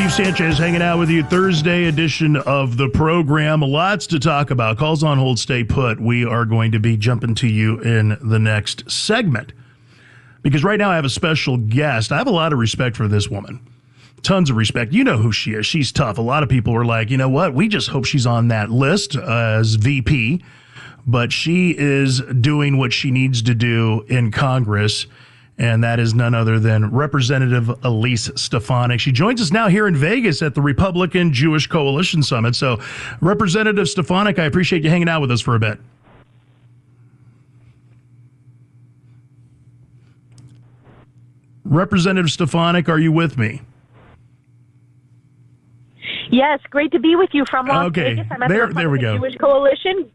Steve Sanchez hanging out with you. Thursday edition of the program. Lots to talk about. Calls on hold, stay put. We are going to be jumping to you in the next segment. Because right now I have a special guest. I have a lot of respect for this woman. Tons of respect. You know who she is. She's tough. A lot of people are like, you know what? We just hope she's on that list as VP. But she is doing what she needs to do in Congress. And that is none other than Representative Elise Stefanik. She joins us now here in Vegas at the Republican Jewish Coalition Summit. So, Representative Stefanik, I appreciate you hanging out with us for a bit. Representative Stefanik, are you with me? Yes, great to be with you from Las Vegas. I'm at the Republican Jewish Coalition.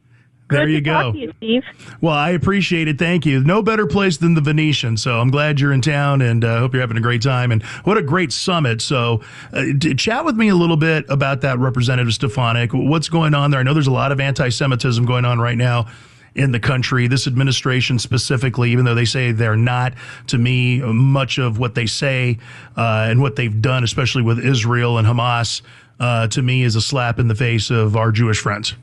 There you go. Talk to you, Steve. Well, I appreciate it. Thank you. No better place than the Venetian. So I'm glad you're in town and hope you're having a great time. And what a great summit. So chat with me a little bit about that, Representative Stefanik. What's going on there? I know there's a lot of anti-Semitism going on right now in the country. This administration specifically, even though they say they're not, to me, much of what they say and what they've done, especially with Israel and Hamas, to me is a slap in the face of our Jewish friends.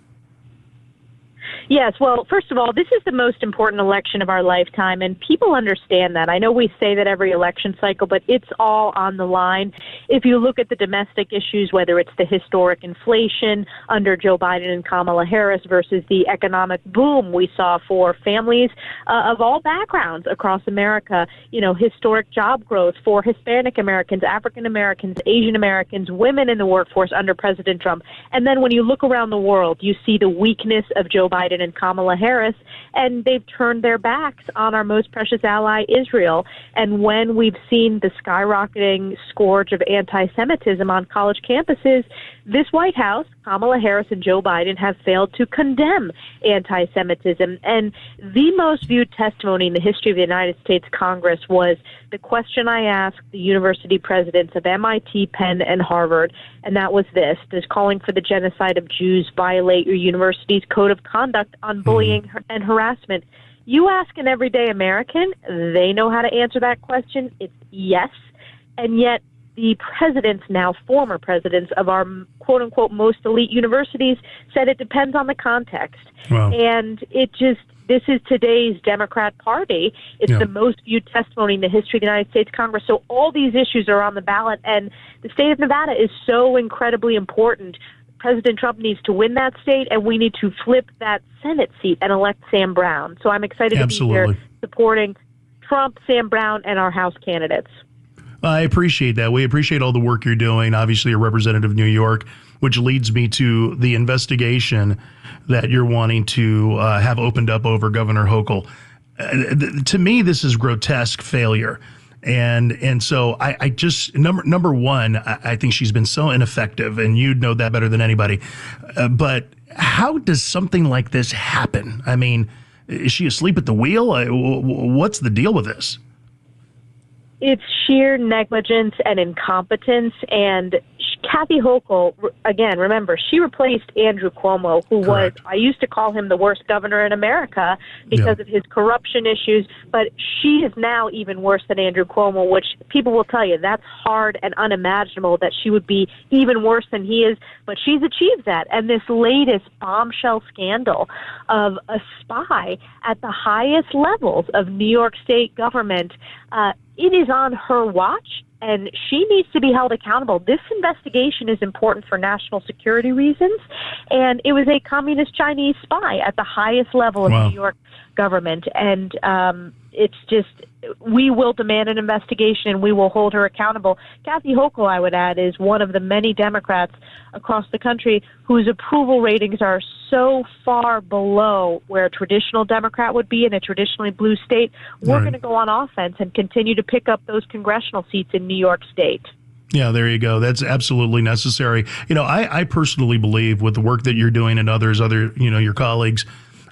Yes, well, first of all, this is the most important election of our lifetime, and people understand that. I know we say that every election cycle, but it's all on the line. If you look at the domestic issues, whether it's the historic inflation under Joe Biden and Kamala Harris versus the economic boom we saw for families of all backgrounds across America, you know, historic job growth for Hispanic Americans, African Americans, Asian Americans, women in the workforce under President Trump. And then when you look around the world, you see the weakness of Joe Biden and Kamala Harris, and they've turned their backs on our most precious ally, Israel. And when we've seen the skyrocketing scourge of anti-Semitism on college campuses, this White House, Kamala Harris and Joe Biden, have failed to condemn anti-Semitism. And the most viewed testimony in the history of the United States Congress was the question I asked the university presidents of MIT, Penn, and Harvard, and that was this: does calling for the genocide of Jews violate your university's code of conduct on bullying and harassment? You ask an everyday American, they know how to answer that question. It's yes. And yet the presidents, now former presidents of our quote-unquote most elite universities, said it depends on the context. Wow. And this is today's Democrat Party. It's the most viewed testimony in the history of the United States Congress. So all these issues are on the ballot, and the state of Nevada is so incredibly important. President Trump needs to win that state, and we need to flip that Senate seat and elect Sam Brown. So I'm excited to be here supporting Trump, Sam Brown, and our House candidates. I appreciate that. We appreciate all the work you're doing. Obviously, a representative of New York, which leads me to the investigation that you're wanting to have opened up over Governor Hochul. To me, this is grotesque failure. And so I just, number one, I think she's been so ineffective, and you'd know that better than anybody. But how does something like this happen? I mean, is she asleep at the wheel? What's the deal with this? It's sheer negligence and incompetence. And Kathy Hochul, again, remember, she replaced Andrew Cuomo, who was, I used to call him the worst governor in America because of his corruption issues, but she is now even worse than Andrew Cuomo, which people will tell you that's hard and unimaginable that she would be even worse than he is, but she's achieved that. And this latest bombshell scandal of a spy at the highest levels of New York State government, it is on her watch, and she needs to be held accountable. This investigation is important for national security reasons, and it was a communist Chinese spy at the highest level of New York government. And it's just, we will demand an investigation, and we will hold her accountable. Kathy Hochul, I would add, is one of the many Democrats across the country whose approval ratings are so far below where a traditional Democrat would be in a traditionally blue state. We're going to go on offense and continue to pick up those congressional seats in New York State. Yeah, there you go. That's absolutely necessary. You know, I personally believe with the work that you're doing and your colleagues,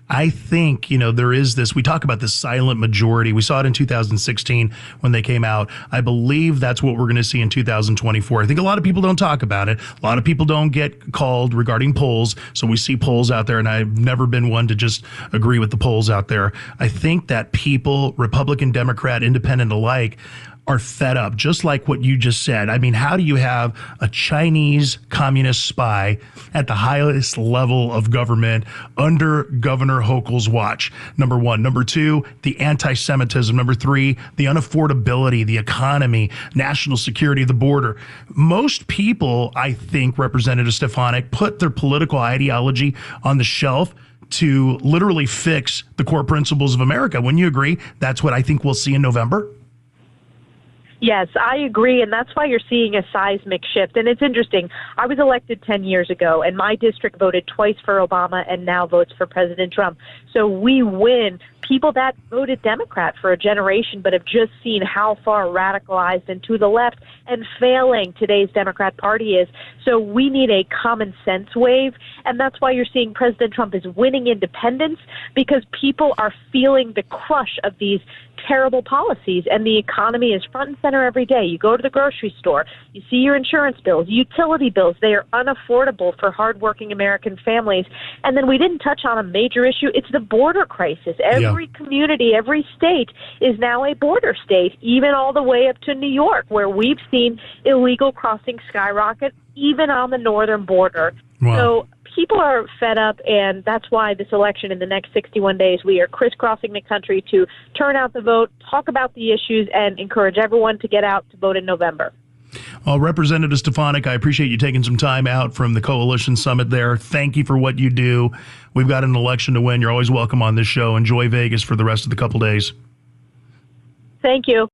I think, there is this, we talk about this silent majority. We saw it in 2016 when they came out. I believe that's what we're going to see in 2024. I think a lot of people don't talk about it. A lot of people don't get called regarding polls. So we see polls out there, and I've never been one to just agree with the polls out there. I think that people, Republican, Democrat, Independent alike, are fed up, just like what you just said. I mean, how do you have a Chinese communist spy at the highest level of government under Governor Hochul's watch? Number one. Number two, the anti-Semitism. Number three, the unaffordability, the economy, national security, the border. Most people, I think, Representative Stefanik, put their political ideology on the shelf to literally fix the core principles of America. Wouldn't you agree? That's what I think we'll see in November. Yes, I agree, and that's why you're seeing a seismic shift. And it's interesting. I was elected 10 years ago, and my district voted twice for Obama and now votes for President Trump. So we win. People that voted Democrat for a generation but have just seen how far radicalized and to the left and failing today's Democrat Party is. So we need a common sense wave, and that's why you're seeing President Trump is winning independents, because people are feeling the crush of these terrible policies, and the economy is front and center every day. You go to the grocery store, you see your insurance bills, utility bills. They are unaffordable for hardworking American families. And then we didn't touch on a major issue. It's the border crisis. Every community, every state is now a border state, even all the way up to New York, where we've seen illegal crossing skyrocket, even on the northern border. Wow. So people are fed up, and that's why this election in the next 61 days, we are crisscrossing the country to turn out the vote, talk about the issues, and encourage everyone to get out to vote in November. Well, Representative Stefanik, I appreciate you taking some time out from the Coalition Summit there. Thank you for what you do. We've got an election to win. You're always welcome on this show. Enjoy Vegas for the rest of the couple days. Thank you.